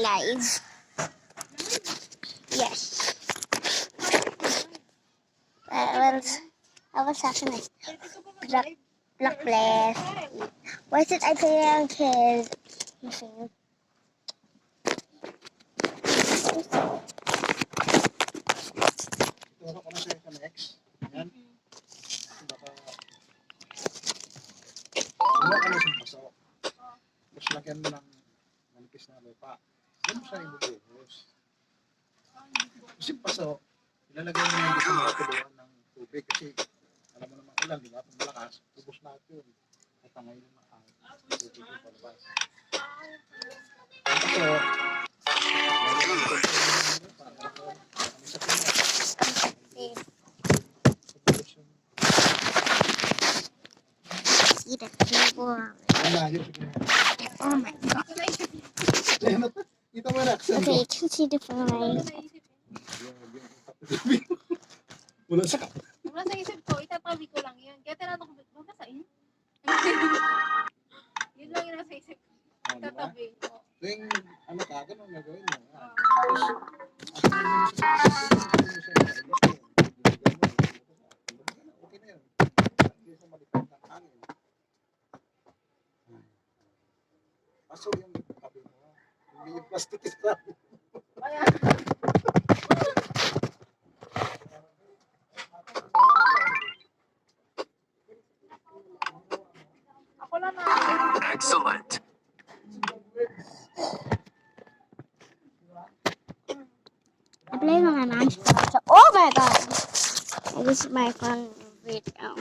guys. Yes. Well, I was happening. Block left. Why is it I play around kids? Turo ko na sa'yo sa next. Ayan. Baka... Ano ka na sa paso? Tapos lagyan mo ng manipis na lupa. Doon mo siya ibubuhos. Kasi paso, ilalagay mo yung gusto makatuluan ng tubig. Kasi alam mo naman ulan, di ba? Pag malakas, tubos lahat yun. At ang ngayon ang tubig yung palabas. Paso, See the table. Oh my god. Ito mo na, Okay, you can see the fly. Wala sa kap. Wala sa isip ko, itatabi ko lang yun. Kaya tinatanong ko, ba basahin? Yun lang yun nasa isip ko. Itatabi. Tuwing ano ka, ganun na gawin mo. Okay na yun. Hindi ko malipad ng hangin. Kaso yung tabi mo, hindi yung plastic is tabi. Ako lang na. Excellent. I play on my mom's phone. So, oh my god. This is my phone video.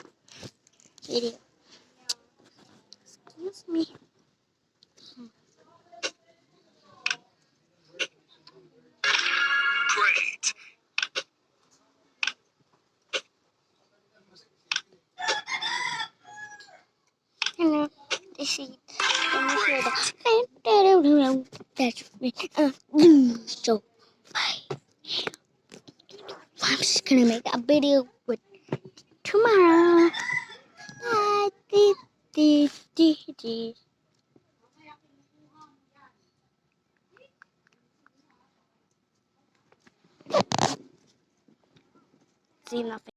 Excuse me. Great. Hello. This is that's me. So, I'm just gonna make a video with tomorrow. See nothing.